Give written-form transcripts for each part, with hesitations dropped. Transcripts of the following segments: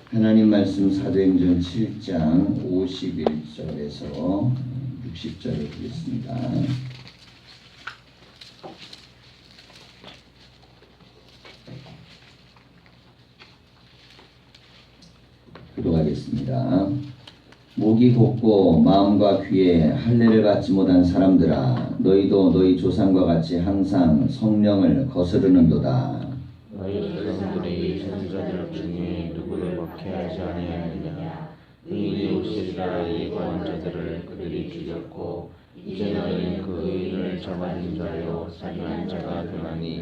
하나님 말씀 사도행전 7장 51절에서 60절을 보겠습니다. 기도하겠습니다. 목이 곧고 마음과 귀에 할례를 받지 못한 사람들아, 너희도 너희 조상과 같이 항상 성령을 거스르는도다. 너희 조상들이 선지자들 중에 누구를 박해하지 아니하느냐. 의인이 오시리라 예고한 자들을 그들이 죽였고, 이제 너희는 그 의인을 잡아준 자요 사기한 자가 되나니.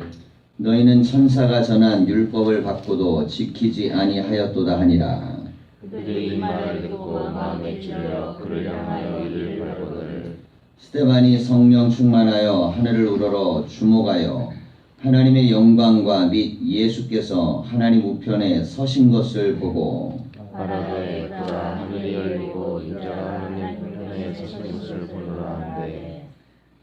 너희는 천사가 전한 율법을 받고도 지키지 아니하였도다 하니라. 그들이 이 말을 듣고 마음에 찔려 그를 향하여 이를 발거늘. 스데반이 성령 충만하여 하늘을 우러러 주목하여 하나님의 영광과 및 예수께서 하나님 우편에 서신 것을 보고 말하되 보라, 하늘이 열리고 인자가 하나님 우편에 서신 것을 보노라 하는데,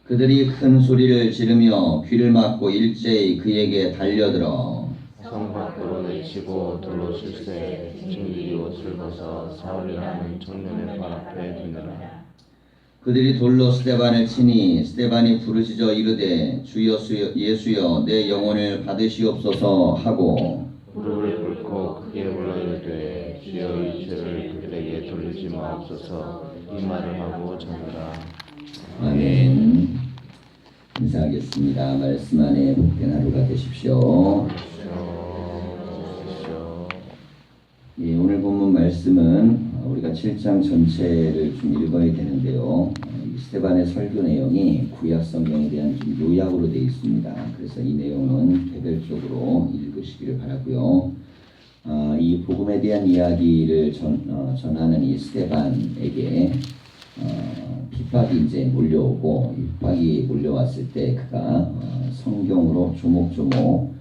그들이 큰 소리를 지르며 귀를 막고 일제히 그에게 달려들어 성 밖으로 내치고 돌로 실세 증인이 옷을 벗어 사울이라는 청년의 발 앞에 두느라. 그들이 돌로 스데반을 치니 스데반이 부르짖어 이르되 주 예수여 내 영혼을 받으시옵소서 하고 무릎을 꿇고 크게 불러 이르되 주여 이 죄를 그들에게 돌리지 마옵소서. 이 말을 하고 자느라. 아멘. 인사하겠습니다. 말씀 안에 복된 하루가 되십시오. 예, 오늘 본문 말씀은 우리가 7장 전체를 좀 읽어야 되는데요. 이 스데반의 설교 내용이 구약 성경에 대한 좀 요약으로 되어 있습니다. 그래서 이 내용은 개별적으로 읽으시기를 바라고요. 이 복음에 대한 이야기를 전하는 이 스데반에게 핍박이 이제 몰려오고, 핍박이 몰려왔을 때 그가 성경으로 조목조목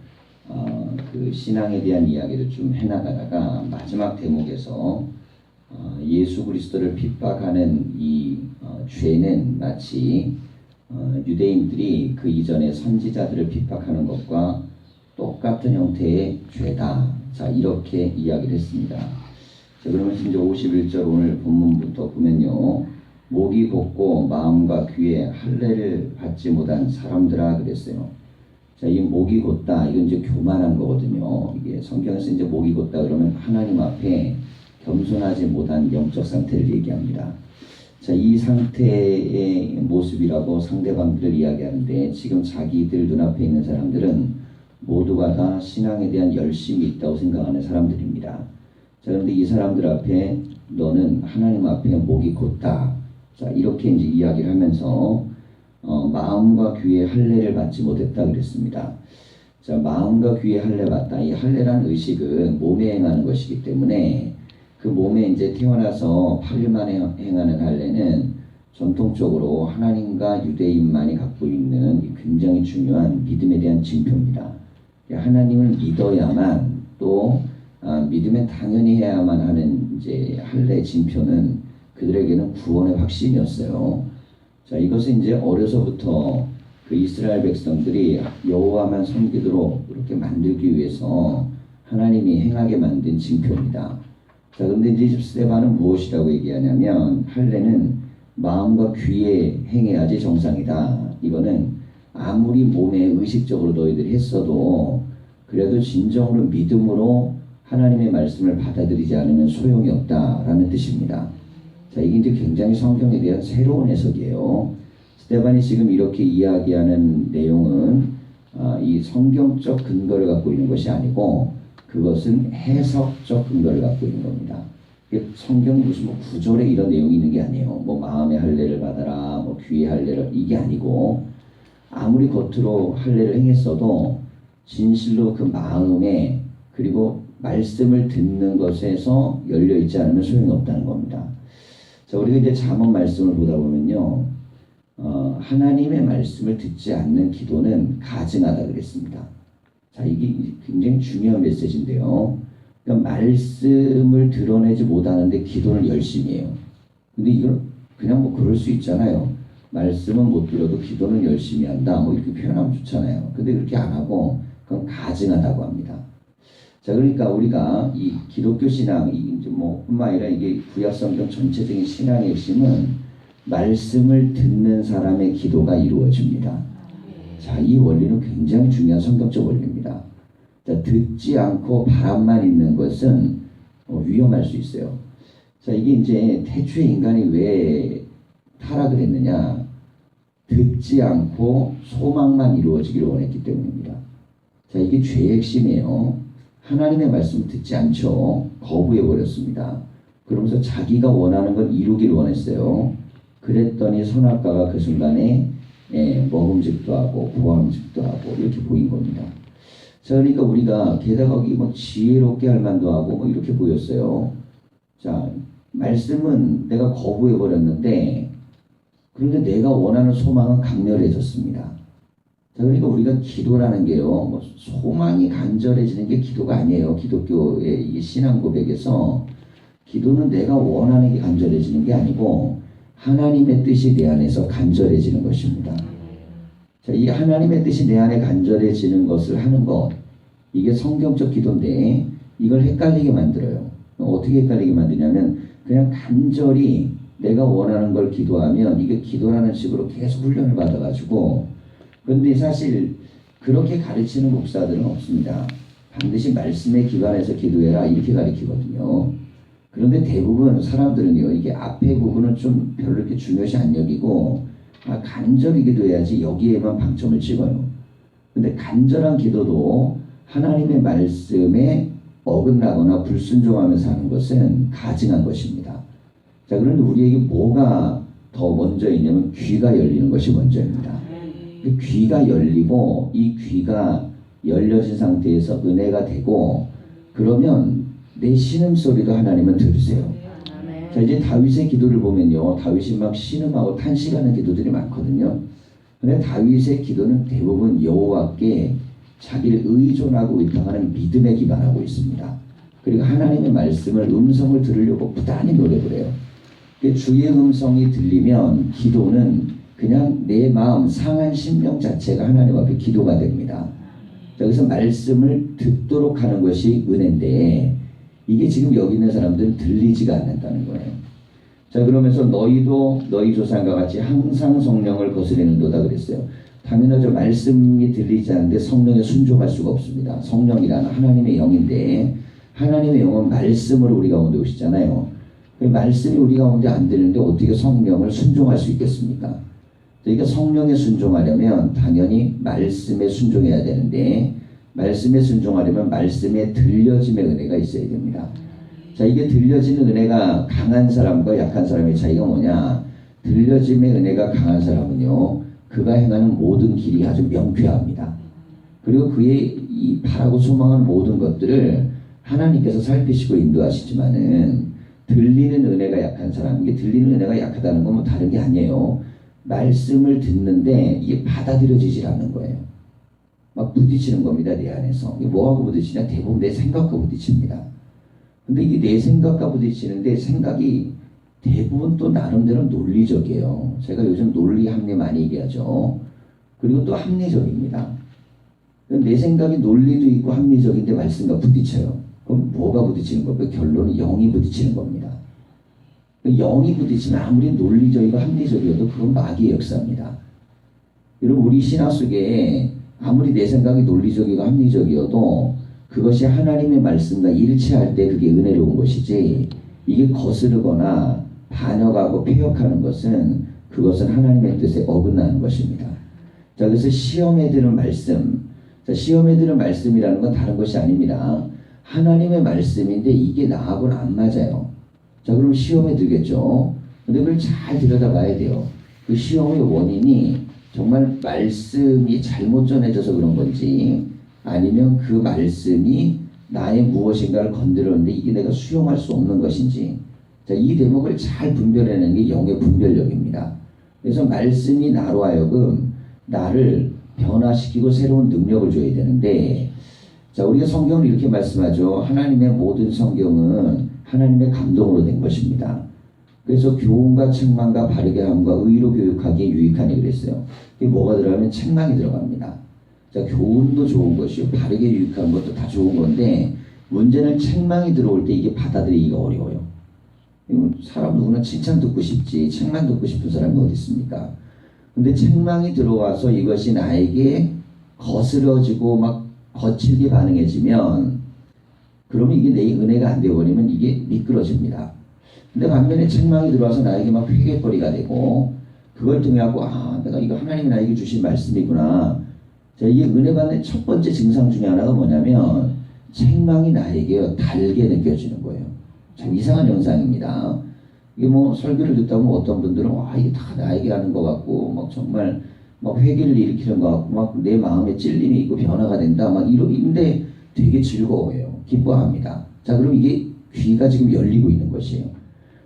그 신앙에 대한 이야기를 좀 해나가다가 마지막 대목에서 예수 그리스도를 핍박하는 이 죄는 마치 유대인들이 그 이전에 선지자들을 핍박하는 것과 똑같은 형태의 죄다. 자, 이렇게 이야기를 했습니다. 자, 그러면 이제 51절 오늘 본문부터 보면요. 목이 곧고 마음과 귀에 할례를 받지 못한 사람들아 그랬어요. 자, 이 목이 곧다, 이건 이제 교만한 거거든요. 이게 성경에서 이제 목이 곧다 그러면 하나님 앞에 겸손하지 못한 영적 상태를 얘기합니다. 자, 이 상태의 모습이라고 상대방들을 이야기하는데, 지금 자기들 눈앞에 있는 사람들은 모두가 다 신앙에 대한 열심이 있다고 생각하는 사람들입니다. 자, 그런데 이 사람들 앞에 너는 하나님 앞에 목이 곧다. 자, 이렇게 이제 이야기를 하면서 마음과 귀에 할례를 받지 못했다 그랬습니다. 자, 마음과 귀에 할례 받다. 이 할례라는 의식은 몸에 행하는 것이기 때문에 그 몸에 이제 태어나서 8일 만에 행하는 할례는 전통적으로 하나님과 유대인만이 갖고 있는 굉장히 중요한 믿음에 대한 징표입니다. 하나님을 믿어야만 또 믿으면 당연히 해야만 하는 이제 할례 징표는 그들에게는 구원의 확신이었어요. 자, 이것은 이제 어려서부터 그 이스라엘 백성들이 여호와만 섬기도록 그렇게 만들기 위해서 하나님이 행하게 만든 징표입니다. 자, 그런데 이제 스데반은 무엇이라고 얘기하냐면 할례는 마음과 귀에 행해야지 정상이다. 이거는 아무리 몸에 의식적으로 너희들이 했어도 그래도 진정으로 믿음으로 하나님의 말씀을 받아들이지 않으면 소용이 없다라는 뜻입니다. 자, 이게 이제 굉장히 성경에 대한 새로운 해석이에요. 스데반이 지금 이렇게 이야기하는 내용은 이 성경적 근거를 갖고 있는 것이 아니고 그것은 해석적 근거를 갖고 있는 겁니다. 성경이 무슨 뭐 구절에 이런 내용이 있는 게 아니에요. 뭐 마음의 할례를 받아라, 뭐 귀의 할례를, 이게 아니고 아무리 겉으로 할례를 행했어도 진실로 그 마음에 그리고 말씀을 듣는 것에서 열려 있지 않으면 소용이 없다는 겁니다. 자, 우리가 이제 잠언 말씀을 보다 보면요, 하나님의 말씀을 듣지 않는 기도는 가증하다 그랬습니다. 자, 이게 굉장히 중요한 메시지인데요. 그러니까 말씀을 드러내지 못하는데 기도를 열심히 해요. 근데 이걸 그냥 뭐 그럴 수 있잖아요. 말씀은 못 들어도 기도는 열심히 한다. 뭐 이렇게 표현하면 좋잖아요. 근데 그렇게 안 하고 그건 가증하다고 합니다. 자, 그러니까 우리가 이 기독교 신앙, 이제 뿐만 아니라 이게 구약성경 전체적인 신앙의 핵심은 말씀을 듣는 사람의 기도가 이루어집니다. 자, 이 원리는 굉장히 중요한 성경적 원리입니다. 자, 듣지 않고 바람만 있는 것은 위험할 수 있어요. 자, 이게 이제 태초에 인간이 왜 타락을 했느냐? 듣지 않고 소망만 이루어지기를 원했기 때문입니다. 자, 이게 죄의 핵심이에요. 하나님의 말씀을 듣지 않죠. 거부해버렸습니다. 그러면서 자기가 원하는 걸 이루기를 원했어요. 그랬더니 선악과가 그 순간에 먹음직도 하고 보암직도 하고 이렇게 보인 겁니다. 자, 그러니까 우리가 게다가 여기 지혜롭게 할 만도 하고 이렇게 보였어요. 자, 말씀은 내가 거부해버렸는데 그런데 내가 원하는 소망은 강렬해졌습니다. 자, 그러니까 우리가 기도라는 게요, 소망이 간절해지는 게 기도가 아니에요. 기독교의 이 신앙 고백에서 기도는 내가 원하는 게 간절해지는 게 아니고 하나님의 뜻이 내 안에서 간절해지는 것입니다. 자, 이 하나님의 뜻이 내 안에 간절해지는 것을 하는 것, 이게 성경적 기도인데 이걸 헷갈리게 만들어요. 어떻게 헷갈리게 만드냐면 그냥 간절히 내가 원하는 걸 기도하면 이게 기도라는 식으로 계속 훈련을 받아가지고, 그런데 사실 그렇게 가르치는 목사들은 없습니다. 반드시 말씀에 기반해서 기도해라 이렇게 가르치거든요. 그런데 대부분 사람들은요, 이게 앞에 부분은 좀 별로 이렇게 중요시 안 여기고 간절히 기도해야지 여기에만 방점을 찍어요. 근데 간절한 기도도 하나님의 말씀에 어긋나거나 불순종하면서 하는 것은 가증한 것입니다. 자, 그런데 우리에게 뭐가 더 먼저 있냐면 귀가 열리는 것이 먼저입니다. 귀가 열리고 이 귀가 열려진 상태에서 은혜가 되고 그러면 내 신음소리도 하나님은 들으세요. 자, 이제 다윗의 기도를 보면요, 다윗이 막 신음하고 탄식하는 기도들이 많거든요. 근데 다윗의 기도는 대부분 여호와께 자기를 의존하고 의탁하는 믿음에 기반하고 있습니다. 그리고 하나님의 말씀을 음성을 들으려고 부단히 노력을 해요. 주의 음성이 들리면 기도는 그냥 내 마음 상한 심령 자체가 하나님 앞에 기도가 됩니다. 자, 그래서 말씀을 듣도록 하는 것이 은혜인데 이게 지금 여기 있는 사람들은 들리지가 않는다는 거예요. 자, 그러면서 너희도 너희 조상과 같이 항상 성령을 거스리는도다 그랬어요. 당연하죠. 말씀이 들리지 않는데 성령에 순종할 수가 없습니다. 성령이란 하나님의 영인데 하나님의 영은 말씀으로 우리 가운데 오시잖아요. 말씀이 우리 가운데 안 들리는데 어떻게 성령을 순종할 수 있겠습니까? 그러니까 성령에 순종하려면 당연히 말씀에 순종해야 되는데 말씀에 순종하려면 말씀에 들려짐의 은혜가 있어야 됩니다. 자, 이게 들려지는 은혜가 강한 사람과 약한 사람의 차이가 뭐냐? 들려짐의 은혜가 강한 사람은요, 그가 행하는 모든 길이 아주 명쾌합니다. 그리고 그의 이 바라고 소망하는 모든 것들을 하나님께서 살피시고 인도하시지만은 들리는 은혜가 약한 사람, 이게 들리는 은혜가 약하다는 건 뭐 다른 게 아니에요. 말씀을 듣는데 이게 받아들여지질 않는 거예요. 막 부딪히는 겁니다, 내 안에서. 이게 뭐하고 부딪히냐? 대부분 내 생각과 부딪힙니다. 근데 이게 내 생각과 부딪히는데 생각이 대부분 또 나름대로 논리적이에요. 제가 요즘 논리 합리 많이 얘기하죠. 그리고 또 합리적입니다. 내 생각이 논리도 있고 합리적인데 말씀과 부딪혀요. 그럼 뭐가 부딪히는 겁니까? 결론은 영이 부딪히는 겁니다. 영이 부딪히면 아무리 논리적이고 합리적이어도 그건 마귀의 역사입니다. 여러분, 우리 신화 속에 아무리 내 생각이 논리적이고 합리적이어도 그것이 하나님의 말씀과 일치할 때 그게 은혜로운 것이지, 이게 거스르거나 반역하고 폐역하는 것은 그것은 하나님의 뜻에 어긋나는 것입니다. 자, 그래서 시험에 드는 말씀, 자, 시험에 드는 말씀이라는 건 다른 것이 아닙니다. 하나님의 말씀인데 이게 나하고는 안 맞아요. 자, 그럼 시험에 들겠죠. 근데 그걸 잘 들여다봐야 돼요. 그 시험의 원인이 정말 말씀이 잘못 전해져서 그런 건지, 아니면 그 말씀이 나의 무엇인가를 건드렸는데 이게 내가 수용할 수 없는 것인지, 자, 이 대목을 잘 분별해내는 게 영의 분별력입니다. 그래서 말씀이 나로 하여금 나를 변화시키고 새로운 능력을 줘야 되는데, 자, 우리가 성경을 이렇게 말씀하죠. 하나님의 모든 성경은 하나님의 감동으로 된 것입니다. 그래서 교훈과 책망과 바르게 함과 의로 교육하기에 유익하니 그랬어요. 이게 뭐가 들어가면 책망이 들어갑니다. 자, 교훈도 좋은 것이요, 바르게 유익한 것도 다 좋은 건데 문제는 책망이 들어올 때 이게 받아들이기가 어려워요. 사람 누구나 칭찬 듣고 싶지 책만 듣고 싶은 사람이 어디 있습니까? 근데 책망이 들어와서 이것이 나에게 거스러지고 막 거칠게 반응해지면 그러면 이게 내 은혜가 안 되어버리면 이게 미끄러집니다. 근데 반면에 책망이 들어와서 나에게 막 회개거리가 되고 그걸 통해 갖고 내가 이거 하나님이 나에게 주신 말씀이구나. 자, 이게 은혜 받는 첫 번째 증상 중에 하나가 뭐냐면 책망이 나에게 달게 느껴지는 거예요. 참 이상한 현상입니다. 이게 뭐 설교를 듣다 보면 어떤 분들은 이게 다 나에게 하는 것 같고 막 정말 막 회개를 일으키는 것 같고 막 내 마음에 찔림이 있고 변화가 된다 막 이런데 되게 즐거워해요. 기뻐합니다. 자, 그럼 이게 귀가 지금 열리고 있는 것이에요.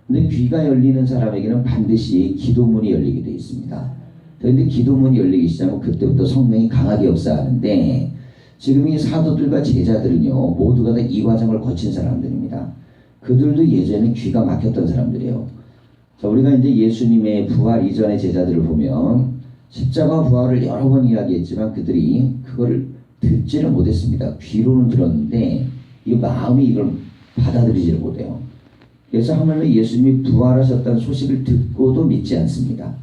근데 귀가 열리는 사람에게는 반드시 기도문이 열리게 되어 있습니다. 그런데 기도문이 열리기 시작하면 그때부터 성령이 강하게 역사하는데 지금 이 사도들과 제자들은요 모두가 다 이 과정을 거친 사람들입니다. 그들도 예전에 귀가 막혔던 사람들이에요. 자, 우리가 이제 예수님의 부활 이전의 제자들을 보면 십자가 부활을 여러 번 이야기했지만 그들이 그걸 듣지를 못했습니다. 귀로는 들었는데 이 마음이 이걸 받아들이지를 못해요. 그래서 하물며 예수님이 부활하셨다는 소식을 듣고도 믿지 않습니다.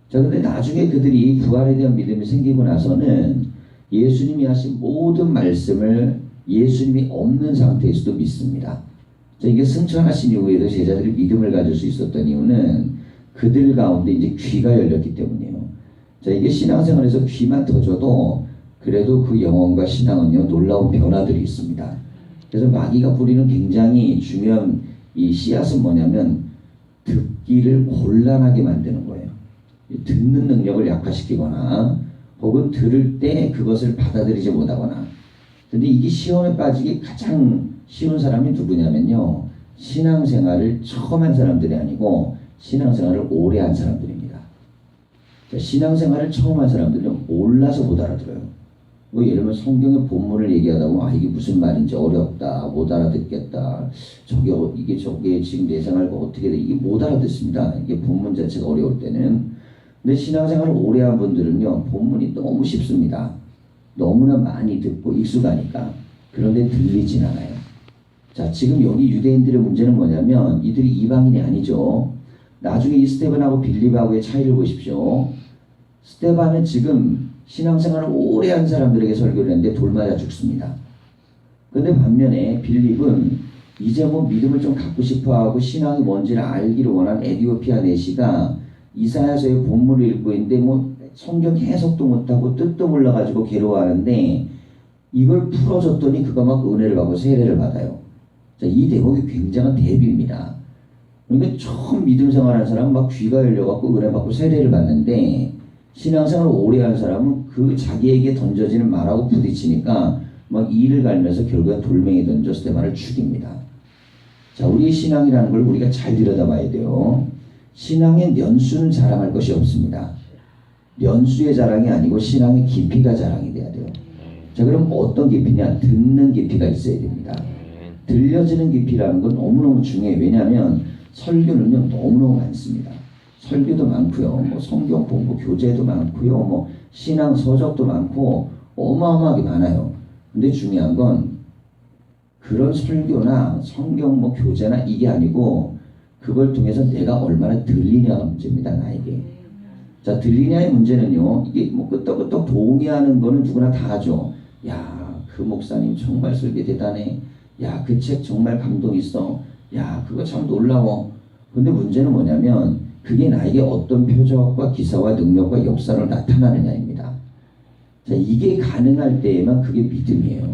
자, 근데 나중에 그들이 부활에 대한 믿음이 생기고 나서는 예수님이 하신 모든 말씀을 예수님이 없는 상태에서도 믿습니다. 자, 이게 승천하신 이후에도 제자들이 믿음을 가질 수 있었던 이유는 그들 가운데 이제 귀가 열렸기 때문이에요. 자, 이게 신앙생활에서 귀만 터져도 그래도 그 영혼과 신앙은요 놀라운 변화들이 있습니다. 그래서 마귀가 부리는 굉장히 중요한 이 씨앗은 뭐냐면 듣기를 곤란하게 만드는 거예요. 듣는 능력을 약화시키거나 혹은 들을 때 그것을 받아들이지 못하거나. 근데 이게 시험에 빠지기 가장 쉬운 사람이 누구냐면요 신앙생활을 처음 한 사람들이 아니고 신앙생활을 오래 한 사람들입니다. 자, 신앙생활을 처음 한 사람들은 몰라서 못 알아들어요. 뭐 예를 들면 성경의 본문을 얘기하다 보면 이게 무슨 말인지 어렵다, 못 알아듣겠다, 저게 지금 내 생활과 어떻게 돼, 이게 못 알아듣습니다. 이게 본문 자체가 어려울 때는. 근데 신앙생활을 오래 한 분들은요 본문이 너무 쉽습니다. 너무나 많이 듣고 익숙하니까. 그런데 들리진 않아요. 자, 지금 여기 유대인들의 문제는 뭐냐면 이들이 이방인이 아니죠. 나중에 이 스데반하고 빌립하고의 차이를 보십시오. 스데반은 지금 신앙생활을 오래 한 사람들에게 설교를 했는데 돌 맞아 죽습니다. 그런데 반면에 빌립은 이제 뭐 믿음을 좀 갖고 싶어하고 신앙이 뭔지를 알기를 원한 에디오피아 내시가 이사야서의 본문을 읽고 있는데 뭐 성경 해석도 못하고 뜻도 몰라가지고 괴로워하는데 이걸 풀어줬더니 그가 막 은혜를 받고 세례를 받아요. 자, 이 대목이 굉장한 대비입니다. 그러니까 처음 믿음 생활한 사람은 막 귀가 열려갖고 은혜 받고 세례를 받는데 신앙생활을 오래 한 사람은 그 자기에게 던져지는 말하고 부딪히니까 막 이를 갈면서 결국엔 돌멩이 던져 스데반을 죽입니다. 자, 우리의 신앙이라는 걸 우리가 잘 들여다봐야 돼요. 신앙의 연수는 자랑할 것이 없습니다. 연수의 자랑이 아니고 신앙의 깊이가 자랑이 돼야 돼요. 자, 그럼 어떤 깊이냐? 듣는 깊이가 있어야 됩니다. 들려지는 깊이라는 건 너무너무 중요해요. 왜냐하면 설교는요 너무너무 많습니다. 설교도 많고요, 뭐 성경 공부 교재도 많고요, 뭐 신앙 서적도 많고 어마어마하게 많아요. 근데 중요한 건 그런 설교나 성경 뭐 교재나 이게 아니고 그걸 통해서 내가 얼마나 들리냐가 문제입니다. 나에게. 자, 들리냐의 문제는요 이게 뭐 끄떡끄떡 동의하는 거는 누구나 다 하죠. 야, 그 목사님 정말 설교 대단해. 야, 그 책 정말 감동 있어. 야, 그거 참 놀라워. 근데 문제는 뭐냐면 그게 나에게 어떤 표적과 기사와 능력과 역사로 나타나느냐입니다. 자, 이게 가능할 때에만 그게 믿음이에요.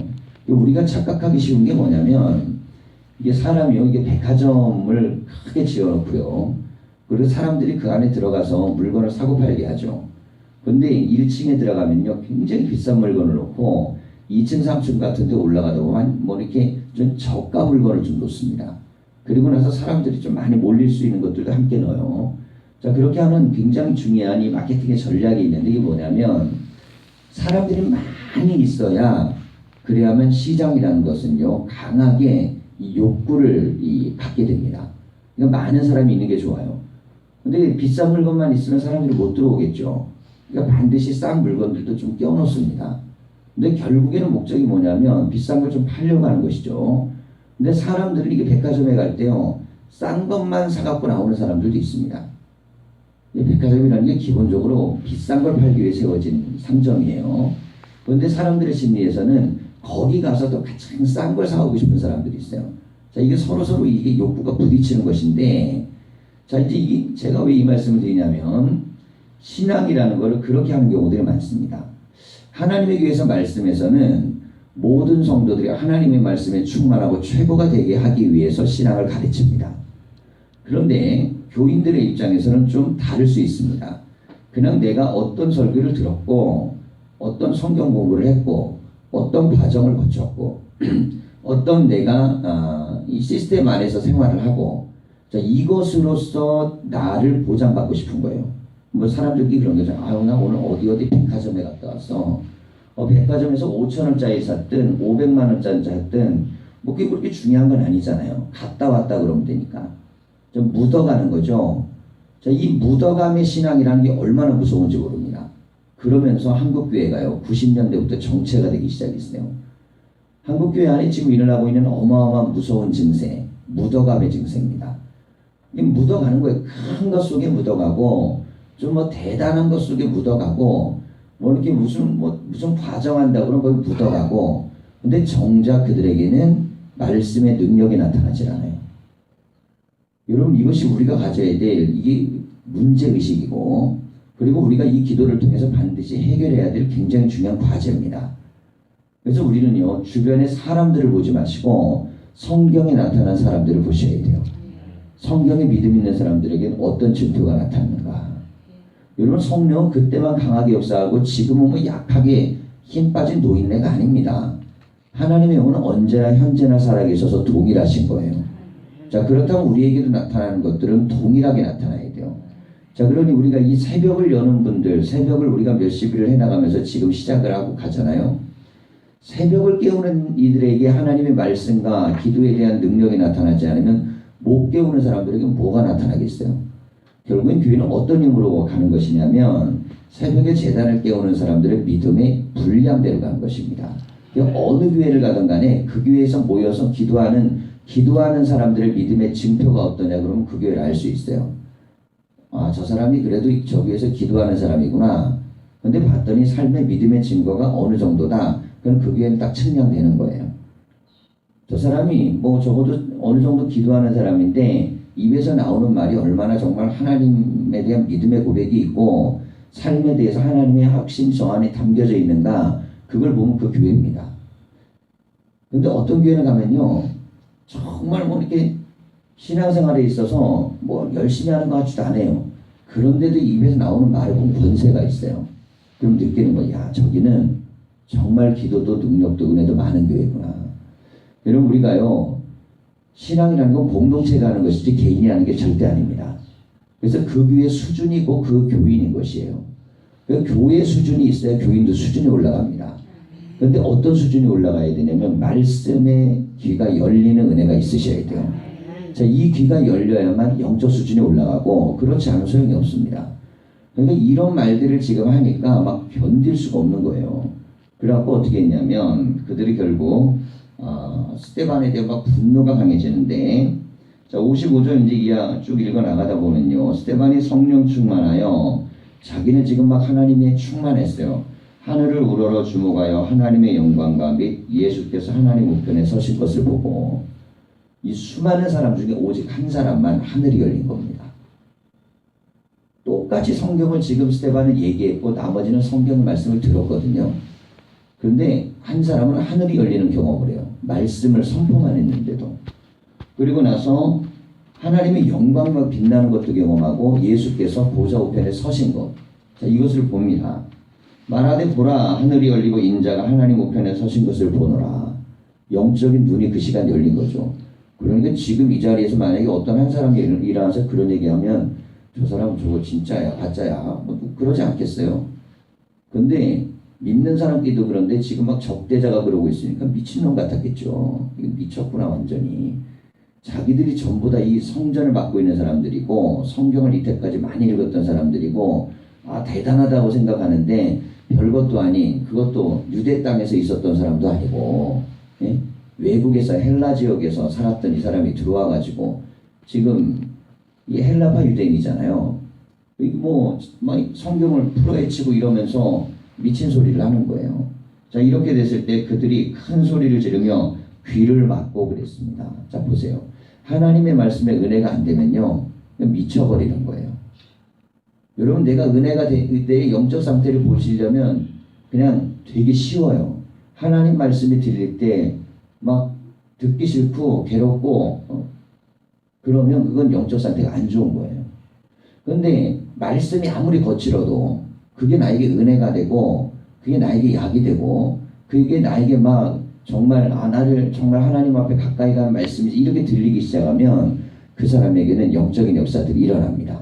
우리가 착각하기 쉬운 게 뭐냐면 이게 사람이요 이게 백화점을 크게 지어놓고요 그리고 사람들이 그 안에 들어가서 물건을 사고 팔게 하죠. 근데 1층에 들어가면요 굉장히 비싼 물건을 놓고 2층 3층 같은 데 올라가다 보면 뭐 이렇게 좀 저가 물건을 좀 놓습니다. 그리고 나서 사람들이 좀 많이 몰릴 수 있는 것들도 함께 넣어요. 자, 그렇게 하는 굉장히 중요한 이 마케팅의 전략이 있는데 이게 뭐냐면 사람들이 많이 있어야 그래야만 시장이라는 것은요 강하게 이 욕구를 갖게 됩니다. 그러니까 많은 사람이 있는 게 좋아요. 근데 비싼 물건만 있으면 사람들이 못 들어오겠죠. 그러니까 반드시 싼 물건들도 좀 껴놓습니다. 근데 결국에는 목적이 뭐냐면 비싼 걸 좀 팔려고 하는 것이죠. 근데 사람들은 이게 백화점에 갈 때요, 싼 것만 사갖고 나오는 사람들도 있습니다. 이 백화점이라는 게 기본적으로 비싼 걸 팔기 위해 세워진 상점이에요. 그런데 사람들의 심리에서는 거기 가서 더 가장 싼 걸 사오고 싶은 사람들이 있어요. 자, 이게 서로 이게 욕구가 부딪히는 것인데, 자, 이제 제가 왜 이 말씀을 드리냐면, 신앙이라는 것을 그렇게 하는 경우들이 많습니다. 하나님의 교회에서 말씀에서는 모든 성도들이 하나님의 말씀에 충만하고 최고가 되게 하기 위해서 신앙을 가르칩니다. 그런데 교인들의 입장에서는 좀 다를 수 있습니다. 그냥 내가 어떤 설교를 들었고, 어떤 성경 공부를 했고, 어떤 과정을 거쳤고, 어떤 내가 이 시스템 안에서 생활을 하고, 자, 이것으로서 나를 보장받고 싶은 거예요. 뭐 사람들끼리 그런 거죠. 아유, 나 오늘 어디 백화점에 갔다 왔어. 백화점에서 5,000원짜리 샀든 500만 원짜리 샀든 뭐 그게 그렇게 중요한 건 아니잖아요. 갔다 왔다 그러면 되니까. 좀 묻어가는 거죠. 자, 이 묻어감의 신앙이라는 게 얼마나 무서운지 모릅니다. 그러면서 한국교회가요, 90년대부터 정체가 되기 시작했어요. 한국교회 안에 지금 일어나고 있는 어마어마한 무서운 증세, 묻어감의 증세입니다. 이 묻어가는 거예요. 큰 것 속에 묻어가고, 좀 뭐 대단한 것 속에 묻어가고, 뭐 이렇게 무슨 과정한다고 그러면 거기 묻어가고, 근데 정작 그들에게는 말씀의 능력이 나타나질 않아요. 여러분, 이것이 우리가 가져야 될 이게 문제의식이고, 그리고 우리가 이 기도를 통해서 반드시 해결해야 될 굉장히 중요한 과제입니다. 그래서 우리는요, 주변의 사람들을 보지 마시고 성경에 나타난 사람들을 보셔야 돼요. 성경에 믿음 있는 사람들에게는 어떤 증표가 나타나는가. 여러분, 성령은 그때만 강하게 역사하고 지금은 뭐 약하게 힘 빠진 노인네가 아닙니다. 하나님의 영은 언제나 현재나 살아계셔서 동일하신 거예요. 자, 그렇다면 우리에게도 나타나는 것들은 동일하게 나타나야 돼요. 자, 그러니 우리가 이 새벽을 여는 분들, 새벽을 우리가 몇십 일을 해나가면서 지금 시작을 하고 가잖아요. 새벽을 깨우는 이들에게 하나님의 말씀과 기도에 대한 능력이 나타나지 않으면 못 깨우는 사람들에게 뭐가 나타나겠어요? 결국엔 교회는 어떤 힘으로 가는 것이냐면 새벽에 제단을 깨우는 사람들의 믿음의 분량대로 가는 것입니다. 어느 교회를 가든 간에 그 교회에서 모여서 기도하는 사람들의 믿음의 증표가 어떠냐 그러면 그 교회를 알 수 있어요. 아, 저 사람이 그래도 저 교회에서 기도하는 사람이구나. 근데 봤더니 삶의 믿음의 증거가 어느 정도다. 그럼 그 교회는 딱 측량되는 거예요. 저 사람이 뭐 적어도 어느 정도 기도하는 사람인데 입에서 나오는 말이 얼마나 정말 하나님에 대한 믿음의 고백이 있고 삶에 대해서 하나님의 확신 저 안에 담겨져 있는가, 그걸 보면 그 교회입니다. 근데 어떤 교회는 가면요, 정말 뭐 이렇게 신앙생활에 있어서 뭐 열심히 하는 것 같지도 않아요. 그런데도 입에서 나오는 말에 보면 권세가 있어요. 그럼 느끼는 거야. 야, 저기는 정말 기도도 능력도 은혜도 많은 교회구나. 여러분, 우리가요, 신앙이라는 건 공동체가 하는 것이지 개인이 하는 게 절대 아닙니다. 그래서 그 교회의 수준이고 그 교인인 것이에요. 교회 수준이 있어야 교인도 수준이 올라갑니다. 그런데 어떤 수준이 올라가야 되냐면 말씀의 귀가 열리는 은혜가 있으셔야 돼요. 자, 이 귀가 열려야만 영적 수준이 올라가고 그렇지 않으면 소용이 없습니다. 그러니까 이런 말들을 지금 하니까 막 견딜 수가 없는 거예요. 그래갖고 어떻게 했냐면 그들이 결국 스데반에 대한 막 분노가 강해지는데, 자, 55절 이제 이하 쭉 읽어 나가다 보면요, 스데반이 성령 충만하여 자기는 지금 막 하나님에 충만했어요. 하늘을 우러러 주목하여 하나님의 영광과 및 예수께서 하나님 우편에 서신 것을 보고, 이 수많은 사람 중에 오직 한 사람만 하늘이 열린 겁니다. 똑같이 성경을 지금 스데반은 얘기했고 나머지는 성경 말씀을 들었거든요. 그런데 한 사람은 하늘이 열리는 경험을 해요. 말씀을 선포만 했는데도. 그리고 나서 하나님의 영광과 빛나는 것도 경험하고 예수께서 보좌 우편에 서신 것. 자, 이것을 봅니다. 말하되 보라, 하늘이 열리고 인자가 하나님 우편에 서신 것을 보노라. 영적인 눈이 그 시간 열린 거죠. 그러니까 지금 이 자리에서 만약에 어떤 한 사람이 일어나서 그런 얘기하면 저 사람은 저거 진짜야 가짜야 뭐 그러지 않겠어요? 근데 믿는 사람끼리도 그런데 지금 막 적대자가 그러고 있으니까 미친놈 같았겠죠. 이거 미쳤구나 완전히. 자기들이 전부 다 이 성전을 맡고 있는 사람들이고 성경을 이때까지 많이 읽었던 사람들이고 아 대단하다고 생각하는데 별것도 아닌 그것도 유대 땅에서 있었던 사람도 아니고 예? 외국에서 헬라 지역에서 살았던 이 사람이 들어와 가지고 지금 이 헬라파 유대인이잖아요. 막 성경을 풀어헤치고 이러면서 미친 소리를 하는 거예요. 자, 이렇게 됐을 때 그들이 큰 소리를 지르며 귀를 막고 그랬습니다. 자, 보세요. 하나님의 말씀에 은혜가 안 되면요, 미쳐버리는 거예요. 여러분, 내가 은혜가 내 영적 상태를 보시려면 그냥 되게 쉬워요. 하나님 말씀이 들릴 때 막 듣기 싫고 괴롭고 그러면 그건 영적 상태가 안 좋은 거예요. 그런데 말씀이 아무리 거칠어도 그게 나에게 은혜가 되고 그게 나에게 약이 되고 그게 나에게 막 정말 나를 정말 하나님 앞에 가까이 가는 말씀이 이렇게 들리기 시작하면 그 사람에게는 영적인 역사들이 일어납니다.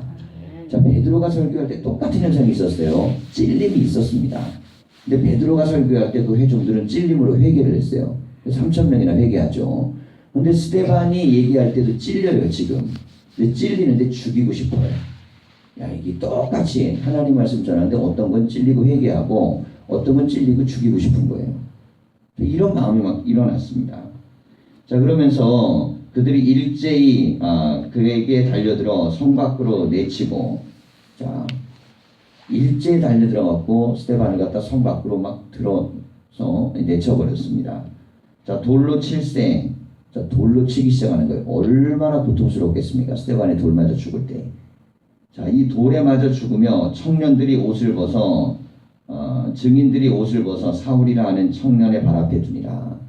자, 베드로가 설교할 때 똑같은 현상이 있었어요. 찔림이 있었습니다. 근데 베드로가 설교할 때 그 회중들은 찔림으로 회개를 했어요. 3,000명이나 회개하죠. 근데 스데반이 얘기할 때도 찔려요, 지금. 근데 찔리는데 죽이고 싶어요. 야, 이게 똑같이 하나님 말씀 전하는데 어떤 건 찔리고 회개하고 어떤 건 찔리고 죽이고 싶은 거예요. 이런 마음이 막 일어났습니다. 자, 그러면서 그들이 일제히 그에게 달려들어 성 밖으로 내치고, 자, 일제히 달려들어갖고 스데반을 갖다 성 밖으로 막 들어서 내쳐버렸습니다. 자, 돌로 칠세. 자, 돌로 치기 시작하는 거예요. 얼마나 고통스럽겠습니까? 스데반에 돌 맞아 죽을 때. 자, 이 돌에 맞아 죽으며 청년들이 옷을 벗어 증인들이 옷을 벗어 사울이라 하는 청년의 발 앞에 두니라.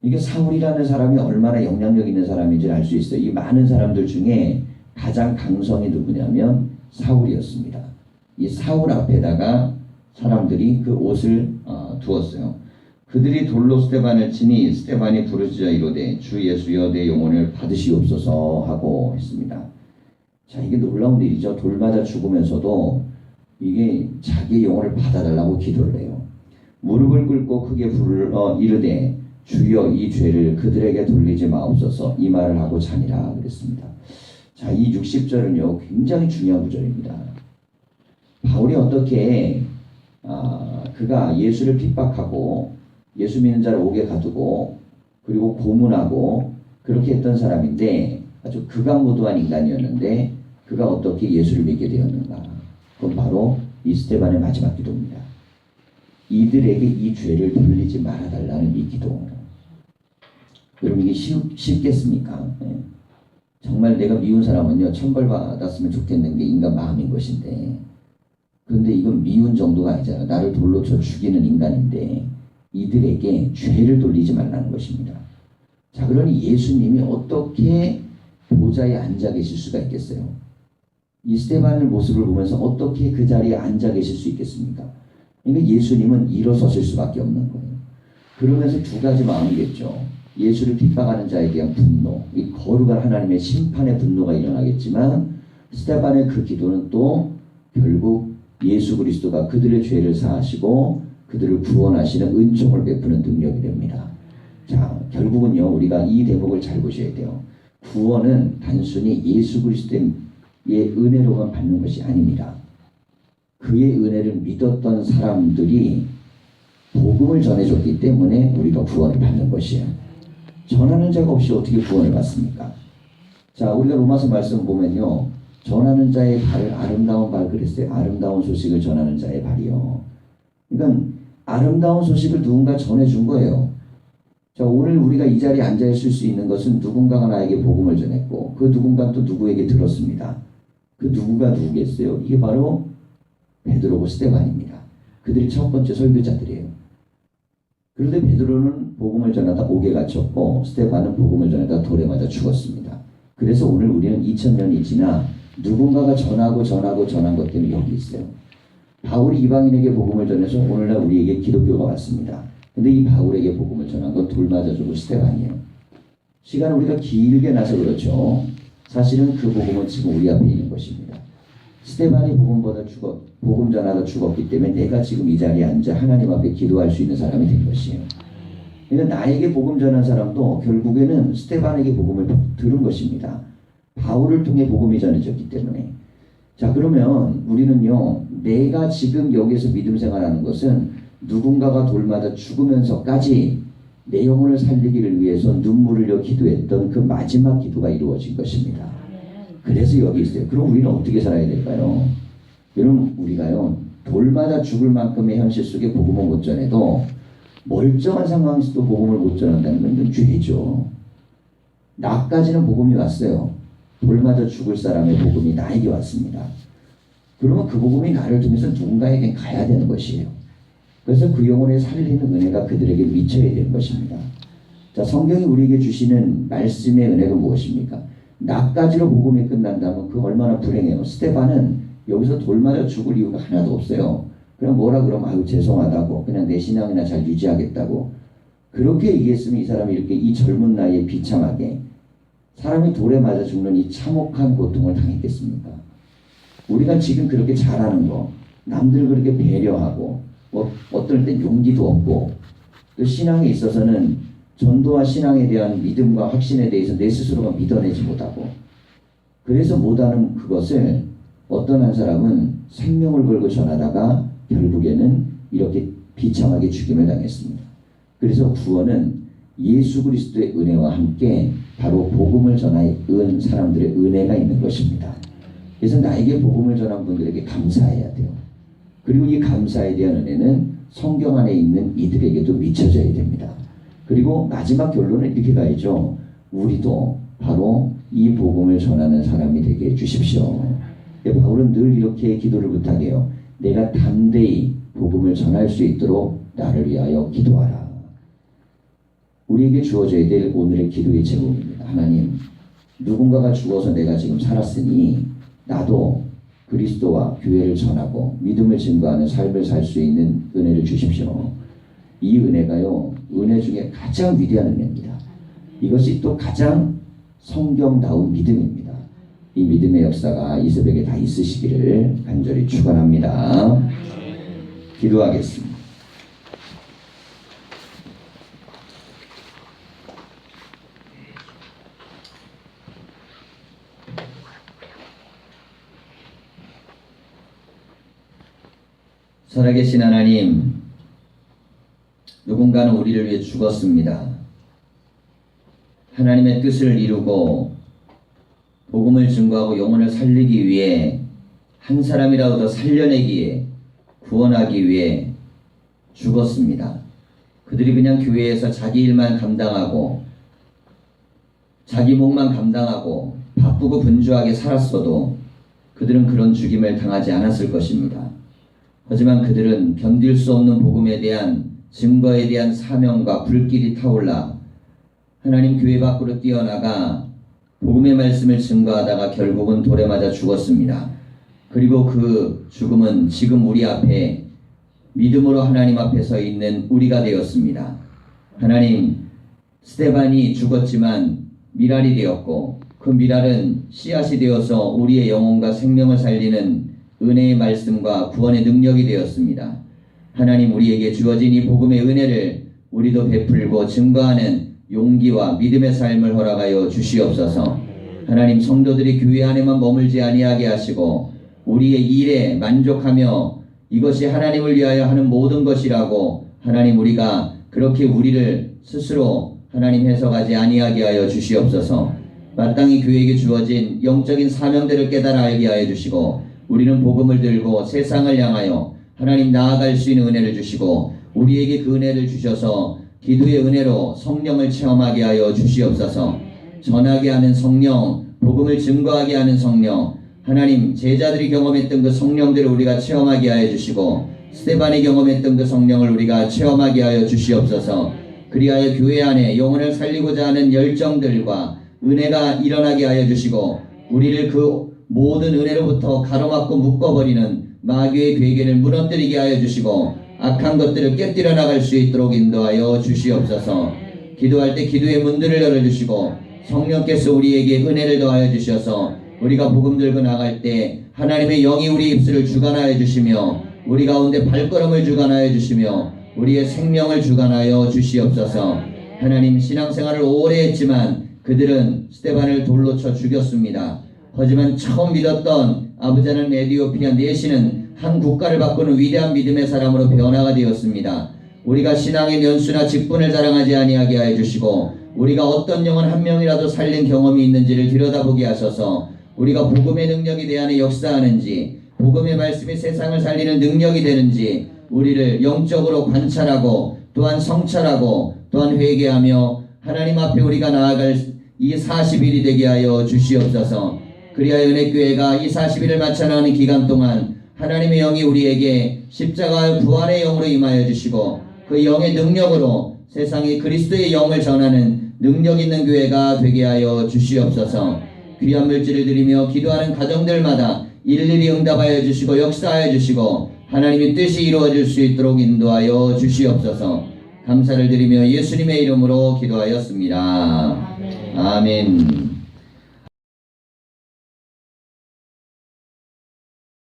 이게 사울이라는 사람이 얼마나 영향력 있는 사람인지 알 수 있어요. 이 많은 사람들 중에 가장 강성이 누구냐면 사울이었습니다. 이 사울 앞에다가 사람들이 그 옷을 두었어요. 그들이 돌로 스데반을 치니 스데반이 부르짖어 이르되 주 예수여 내 영혼을 받으시옵소서 하고 했습니다. 자, 이게 놀라운 일이죠. 돌 맞아 죽으면서도 이게 자기의 영혼을 받아달라고 기도를 해요. 무릎을 꿇고 크게 불러 이르되 주여 이 죄를 그들에게 돌리지 마옵소서 이 말을 하고 자니라 그랬습니다. 자, 이 60절은요 굉장히 중요한 구절입니다. 바울이 어떻게 그가 예수를 핍박하고 예수 믿는 자를 옥에 가두고 그리고 고문하고 그렇게 했던 사람인데 아주 극악무도한 인간이었는데 그가 어떻게 예수를 믿게 되었는가. 그건 바로 이 스데반의 마지막 기도입니다. 이들에게 이 죄를 돌리지 말아달라는 이 기도. 여러분 이게 쉽겠습니까? 네. 정말 내가 미운 사람은요 천벌받았으면 좋겠는 게 인간 마음인 것인데 그런데 이건 미운 정도가 아니잖아요. 나를 돌로 쳐 죽이는 인간인데 이들에게 죄를 돌리지 말라는 것입니다. 자, 그러니 예수님이 어떻게 보좌에 앉아 계실 수가 있겠어요? 이 스데반의 모습을 보면서 어떻게 그 자리에 앉아 계실 수 있겠습니까? 그러니까 예수님은 일어서실 수밖에 없는 거예요. 그러면서 두 가지 마음이겠죠. 예수를 핍박하는 자에 대한 분노, 이 거룩한 하나님의 심판의 분노가 일어나겠지만 스데반의 그 기도는 또 결국 예수 그리스도가 그들의 죄를 사하시고 그들을 구원하시는 은총을 베푸는 능력이 됩니다. 자, 결국은요 우리가 이 대목을 잘 보셔야 돼요. 구원은 단순히 예수 그리스도의 은혜로만 받는 것이 아닙니다. 그의 은혜를 믿었던 사람들이 복음을 전해줬기 때문에 우리가 구원을 받는 것이에요. 전하는 자가 없이 어떻게 구원을 받습니까? 자, 우리가 로마서 말씀 보면요 전하는 자의 발을 아름다운 발 그랬어요. 아름다운 소식을 전하는 자의 발이요. 그러니까 아름다운 소식을 누군가 전해준 거예요. 자, 오늘 우리가 이 자리에 앉아 있을 수 있는 것은 누군가가 나에게 복음을 전했고 그 누군가 또 누구에게 들었습니다. 그 누구가 누구겠어요? 이게 바로 베드로고 스데반입니다. 그들이 첫 번째 설교자들이에요. 그런데 베드로는 복음을 전하다 옥에 갇혔고 스데반은 복음을 전하다 돌에 맞아 죽었습니다. 그래서 오늘 우리는 2000년이 지나 누군가가 전한 것 때문에 여기 있어요. 바울이 이방인에게 복음을 전해서 오늘날 우리에게 기독교가 왔습니다. 근데 이 바울에게 복음을 전한 건 돌 맞아 죽은 스데반이에요. 시간 우리가 길게 나서 그렇죠. 사실은 그 복음은 지금 우리 앞에 있는 것입니다. 스데반이 복음 전하다 죽었기 때문에 내가 지금 이 자리에 앉아 하나님 앞에 기도할 수 있는 사람이 된 것이에요. 그러니까 나에게 복음 전한 사람도 결국에는 스데반에게 복음을 들은 것입니다. 바울을 통해 복음이 전해졌기 때문에. 자, 그러면 우리는요 내가 지금 여기서 믿음 생활하는 것은 누군가가 돌마다 죽으면서까지 내 영혼을 살리기를 위해서 눈물을 흘려 기도했던 그 마지막 기도가 이루어진 것입니다. 그래서 여기 있어요. 그럼 우리는 어떻게 살아야 될까요? 여러분, 우리가요 돌마다 죽을 만큼의 현실 속에 복음을 못 전해도 멀쩡한 상황에서도 복음을 못 전한다는 건 그건 죄죠. 나까지는 복음이 왔어요. 돌마다 죽을 사람의 복음이 나에게 왔습니다. 그러면 그 복음이 나를 통해서 누군가에게 가야 되는 것이에요. 그래서 그 영혼을 살리는 은혜가 그들에게 미쳐야 되는 것입니다. 자, 성경이 우리에게 주시는 말씀의 은혜가 무엇입니까? 나까지로 복음이 끝난다면 그 얼마나 불행해요. 스데반은 여기서 돌마다 죽을 이유가 하나도 없어요. 그냥 뭐라 그러면 아유 죄송하다고 그냥 내 신앙이나 잘 유지하겠다고 그렇게 얘기했으면 이 사람이 이렇게 이 젊은 나이에 비참하게 사람이 돌에 맞아 죽는 이 참혹한 고통을 당했겠습니까? 우리가 지금 그렇게 잘하는 거 남들 그렇게 배려하고 어떨 땐 용기도 없고 또 신앙에 있어서는 전도와 신앙에 대한 믿음과 확신에 대해서 내 스스로가 믿어내지 못하고 그래서 못하는 그것을 어떤 한 사람은 생명을 걸고 전하다가 결국에는 이렇게 비참하게 죽임을 당했습니다. 그래서 구원은 예수 그리스도의 은혜와 함께 바로 복음을 전한 사람들의 은혜가 있는 것입니다. 그래서 나에게 복음을 전한 분들에게 감사해야 돼요. 그리고 이 감사에 대한 은혜는 성경 안에 있는 이들에게도 미쳐져야 됩니다. 그리고 마지막 결론은 이렇게 가야죠. 우리도 바로 이 복음을 전하는 사람이 되게 해주십시오. 바울은 늘 이렇게 기도를 부탁해요. 내가 담대히 복음을 전할 수 있도록 나를 위하여 기도하라. 우리에게 주어져야 될 오늘의 기도의 제목입니다. 하나님, 누군가가 죽어서 내가 지금 살았으니 나도 그리스도와 교회를 전하고 믿음을 증거하는 삶을 살 수 있는 은혜를 주십시오. 이 은혜가요, 은혜 중에 가장 위대한 은혜입니다. 이것이 또 가장 성경다운 믿음입니다. 이 믿음의 역사가 이 새벽에 다 있으시기를 간절히 축원합니다. 기도하겠습니다. 살아계신 하나님, 누군가는 우리를 위해 죽었습니다. 하나님의 뜻을 이루고 복음을 증거하고 영혼을 살리기 위해 한 사람이라도 더 살려내기에 구원하기 위해 죽었습니다. 그들이 그냥 교회에서 자기 일만 감당하고 자기 목만 감당하고 바쁘고 분주하게 살았어도 그들은 그런 죽임을 당하지 않았을 것입니다. 하지만 그들은 견딜 수 없는 복음에 대한 증거에 대한 사명과 불길이 타올라 하나님 교회 밖으로 뛰어나가 복음의 말씀을 증거하다가 결국은 돌에 맞아 죽었습니다. 그리고 그 죽음은 지금 우리 앞에 믿음으로 하나님 앞에 서 있는 우리가 되었습니다. 하나님, 스데반이 죽었지만 미랄이 되었고 그 미랄은 씨앗이 되어서 우리의 영혼과 생명을 살리는 은혜의 말씀과 구원의 능력이 되었습니다. 하나님, 우리에게 주어진 이 복음의 은혜를 우리도 베풀고 증거하는 용기와 믿음의 삶을 허락하여 주시옵소서. 하나님, 성도들이 교회 안에만 머물지 아니하게 하시고 우리의 일에 만족하며 이것이 하나님을 위하여 하는 모든 것이라고 하나님, 우리가 그렇게 우리를 스스로 하나님 해석하지 아니하게 하여 주시옵소서. 마땅히 교회에게 주어진 영적인 사명들을 깨달아 알게 하여 주시고 우리는 복음을 들고 세상을 향하여 하나님 나아갈 수 있는 은혜를 주시고 우리에게 그 은혜를 주셔서 기도의 은혜로 성령을 체험하게 하여 주시옵소서. 전하게 하는 성령, 복음을 증거하게 하는 성령, 하나님 제자들이 경험했던 그 성령들을 우리가 체험하게 하여 주시고 스데반이 경험했던 그 성령을 우리가 체험하게 하여 주시옵소서. 그리하여 교회 안에 영혼을 살리고자 하는 열정들과 은혜가 일어나게 하여 주시고 우리를 그 모든 은혜로부터 가로막고 묶어버리는 마귀의 괴계를 무너뜨리게 하여 주시고 악한 것들을 깨뜨려 나갈 수 있도록 인도하여 주시옵소서. 기도할 때 기도의 문들을 열어주시고 성령께서 우리에게 은혜를 더하여 주셔서 우리가 복음 들고 나갈 때 하나님의 영이 우리 입술을 주관하여 주시며 우리 가운데 발걸음을 주관하여 주시며 우리의 생명을 주관하여 주시옵소서. 하나님, 신앙생활을 오래 했지만 그들은 스데반을 돌로 쳐 죽였습니다. 하지만 처음 믿었던 아버지 하나님 에디오피아 내시는 한 국가를 바꾸는 위대한 믿음의 사람으로 변화가 되었습니다. 우리가 신앙의 면수나 직분을 자랑하지 아니하게 하여 주시고 우리가 어떤 영혼 한 명이라도 살린 경험이 있는지를 들여다보게 하셔서 우리가 복음의 능력이 내 안에 역사하는지 복음의 말씀이 세상을 살리는 능력이 되는지 우리를 영적으로 관찰하고 또한 성찰하고 또한 회개하며 하나님 앞에 우리가 나아갈 이 40일이 되게 하여 주시옵소서. 그리하여 은혜교회가 이 40일을 마쳐나가는 기간 동안 하나님의 영이 우리에게 십자가의 부활의 영으로 임하여 주시고 그 영의 능력으로 세상에 그리스도의 영을 전하는 능력 있는 교회가 되게 하여 주시옵소서. 귀한 물질을 드리며 기도하는 가정들마다 일일이 응답하여 주시고 역사하여 주시고 하나님의 뜻이 이루어질 수 있도록 인도하여 주시옵소서. 감사를 드리며 예수님의 이름으로 기도하였습니다. 아멘.